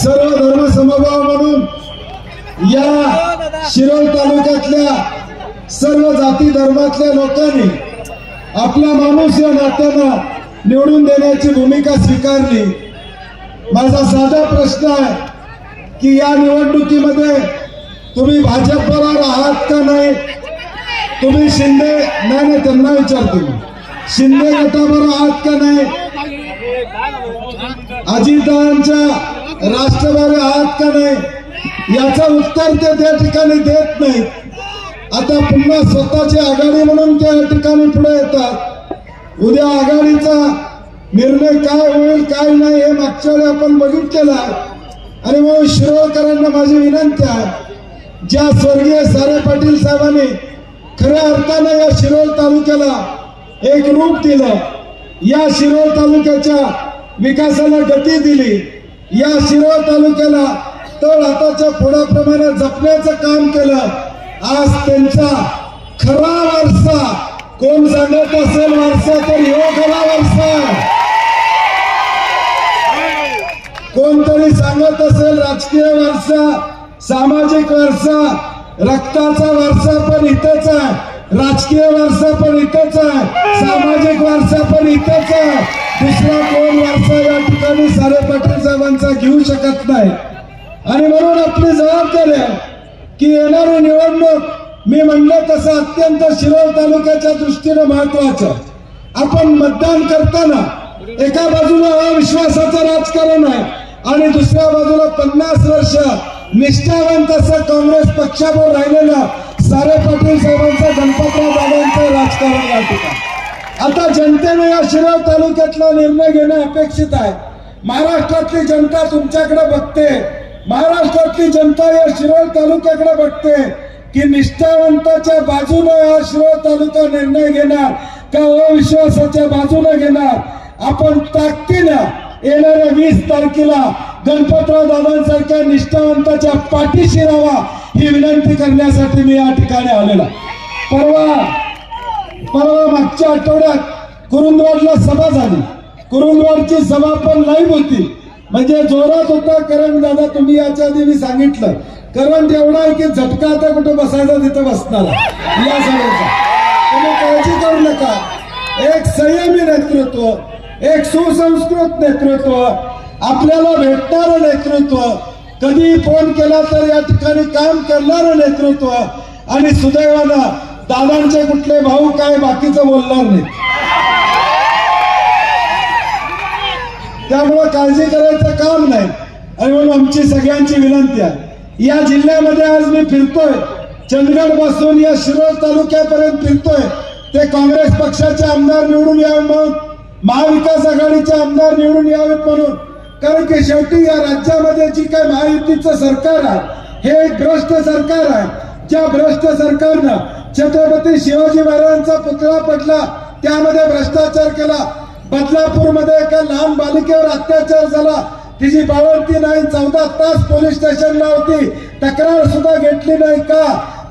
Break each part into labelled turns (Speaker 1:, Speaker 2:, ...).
Speaker 1: सर्व धर्म समभाव म्हणून या शिरोळ तालुक्यातल्या सर्व जाती धर्मातल्या लोकांनी आपला माणूस या नात्यानं निवडून देण्याची भूमिका स्वीकारली। माझा साधा प्रश्न आहे की या निवडणुकीमध्ये तुम्ही भाजपवर आहात का नाही? तुम्ही शिंदे नाही त्यांना विचारतो, शिंदे गटावर आहात का नाही? अजितदादांच्या राष्ट्रवादी आहात का नाही? याचं उत्तर ते त्या ठिकाणी देत नाहीत। आता पुन्हा स्वतःची आघाडी म्हणून त्या ठिकाणी पुढे येतात। उद्या आघाडीचा निर्णय काय होईल काय नाही हे मागच्या वेळी आपण बघितलेलं आहे। आणि म्हणून शिरोळकरांना माझी विनंती आहे, ज्या स्वर्गीय सारे पाटील साहेबांनी खऱ्या अर्थानं या शिरोळ तालुक्याला एक रूप दिलं, या शिरोळ तालुक्याच्या विकासाला गती दिली, या शिरोळ तालुक्याला तळ हाताच्या फोडाप्रमाणे जपण्याचं काम केलं, आज त्यांचा खरा वारसा कोण सांगत असेल वारसा तर ह्यो खरा वारसा। कोणतरी सांगत असेल राजकीय वारसा, सामाजिक वारसा, रक्ताचा वारसा पण इथेच आहे, राजकीय वारसा पण इथेच आहे, सामाजिक वारसा पण इथेच आहे। दुसरा कोण वारसा या ठिकाणी सारे पाटील साहेबांचा घेऊ शकत नाही। आणि म्हणून आपली जबाबदारी आहे की येणारी निवडणूक मी म्हणलं तसं अत्यंत शिरोळ तालुक्याच्या दृष्टीने महत्वाचं। आपण मतदान करताना एका बाजूला अविश्वासाचं राजकारण आहे आणि दुसऱ्या बाजूला 50 वर्ष निष्ठावंत असं काँग्रेस पक्षावर राहिलेलं सारे पाटील साहेबांचं गणपतराव दादांचं राजकारण या ठिकाणी। आता जनतेने या शिरोळ तालुक्यातला निर्णय घेणं अपेक्षित आहे। महाराष्ट्रातली जनता तुमच्याकडे बघते, महाराष्ट्रातली जनता या शिरोळ तालुक्याकडे बघते की निष्ठावंताच्या बाजूने हा शिरोळ तालुका निर्णय घेणार का अविश्वासाच्या बाजूने घेणार। आपण ताकदीनं येणाऱ्या 20 तारखेला गणपतराव दादांसारख्या निष्ठावंताच्या पाठीशी राहावा ही विनंती करण्यासाठी मी या ठिकाणी आलेला। परवा मागच्या आठवड्यात कुरुंदवाडला सभा झाली, कुरुंदवाडची सभा पण लाईव्ह होती, म्हणजे जोरात होता करंट दादा। तुम्ही याच्या आधी मी सांगितलं करंट एवढा आहे की झटका आता कुठं बसायचा तिथं बसणार या सभेचा, तुम्ही काळजी करू नका। एक संयमी नेतृत्व, एक सुसंस्कृत नेतृत्व, आपल्याला भेटणारं नेतृत्व, कधी फोन केला तर या ठिकाणी काम करणारं नेतृत्व आणि सुदैवानं दादांचे कुठले भाऊ काय बाकीचं बोलणार नाही, त्यामुळे काळजी करायचं काम नाही। आणि म्हणून आमची सगळ्यांची विनंती आहे, या जिल्ह्यामध्ये आज मी फिरतोय, चंदगड पासून या शिरोळ तालुक्यापर्यंत फिरतोय, ते काँग्रेस पक्षाचे आमदार निवडून यावे म्हणून, महाविकास आघाडीचे आमदार निवडून यावेत म्हणून। कारण की शेवटी या राज्यामध्ये जी काही महायुतीचं सरकार आहे हे एक भ्रष्ट सरकार आहे। ज्या भ्रष्ट सरकारनं छत्रपती शिवाजी महाराजांचा पुतळा पडला त्यामध्ये भ्रष्टाचार केला, बदलापूरमध्ये एका लहान बालिकेवर अत्याचार झाला, तिची बाळंती नाही, 14 तास पोलीस स्टेशनला होती, तक्रार सुद्धा घेतली नाही का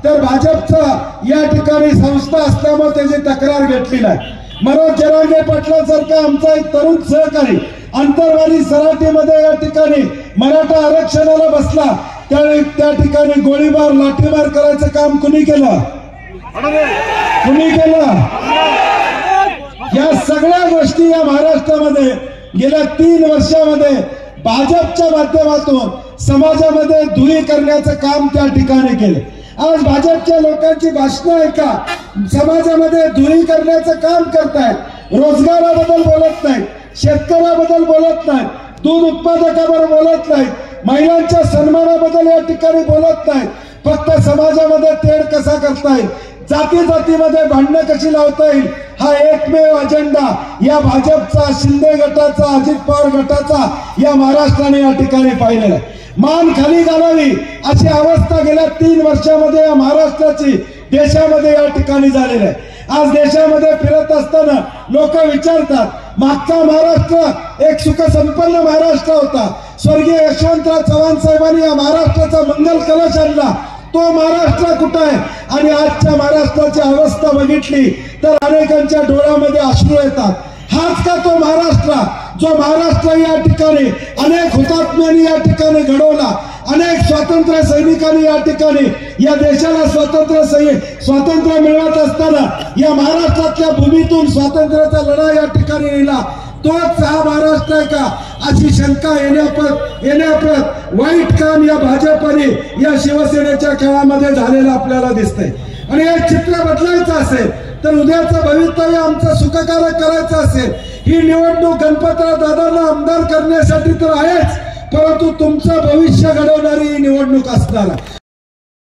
Speaker 1: तर भाजपचा या ठिकाणी संस्था असल्यामुळे त्याची तक्रार घेतली नाही। मनोज जरांगे पाटलांसारखा आमचा एक तरुण सहकारी अंतरवाली सराटीमध्ये या ठिकाणी मराठा आरक्षणाला बसला, त्यावेळी त्या ठिकाणी गोळीबार लाठीमार करायचं काम कुणी केलं? कुणी केलं? या सगळ्या गोष्टी या महाराष्ट्रामध्ये गेल्या 3 वर्षामध्ये भाजपच्या माध्यमातून समाजामध्ये धुळी करण्याचं काम त्या ठिकाणी केलं। आज भाजपच्या लोकांची भाषणं ऐका, समाजामध्ये धुळी करण्याचं काम करतायत, रोजगाराबद्दल बोलत नाहीत, शेतकऱ्याबद्दल बोलत नाहीत, दूध उत्पादकाबद्दल बोलत नाहीत, महिलांच्या सन्मानाबद्दल या ठिकाणी बोलत नाहीत, फक्त समाजामध्ये तेढ कसा करता येईल, जाती जातीमध्ये भांडणं कशी लावता येईल हा एकमेव अजेंडा या भाजपचा, शिंदे गटाचा, अजित पवार गटाचा या महाराष्ट्राने या ठिकाणी पाहिलेला आहे। मान खाली घालावी अशी अवस्था गेल्या 3 वर्षामध्ये या महाराष्ट्राची देशामध्ये या ठिकाणी झालेली आहे। आज देशामध्ये फिरत असताना लोक विचारतात, मागचा महाराष्ट्र एक सुखसंपन्न महाराष्ट्र होता, स्वर्गीय यशवंतराव चव्हाण साहेबांनी या महाराष्ट्राचा मंगल कलश आणला, तो महाराष्ट्र कुठं आहे? आणि आजच्या महाराष्ट्राची अवस्था बघितली तर अनेकांच्या डोळ्यामध्ये अश्रू येतात। हाच का तो महाराष्ट्र जो महाराष्ट्र या ठिकाणी अनेक हुतात्म्यांनी या ठिकाणी घडवला, अनेक स्वातंत्र्य सैनिकांनी या ठिकाणी या देशाला स्वातंत्र्य मिळवत असताना या महाराष्ट्रातल्या भूमीतून स्वातंत्र्याचा लढा या ठिकाणी नेला, तोच हा महाराष्ट्र आहे का अशी शंका येण्यापत वाईट काम या भाजपने या शिवसेनेच्या काळामध्ये झालेलं आपल्याला दिसतंय। आणि हे चित्र बदलायचं असेल तर उद्याचं भवितव्य आमचं सुखकारक करायचं असेल, ही निवडणूक गणपतराव दादांना आमदार करण्यासाठी तर आहेच, परंतु तुमचं भविष्य घडवणारी ही निवडणूक असणार आहे।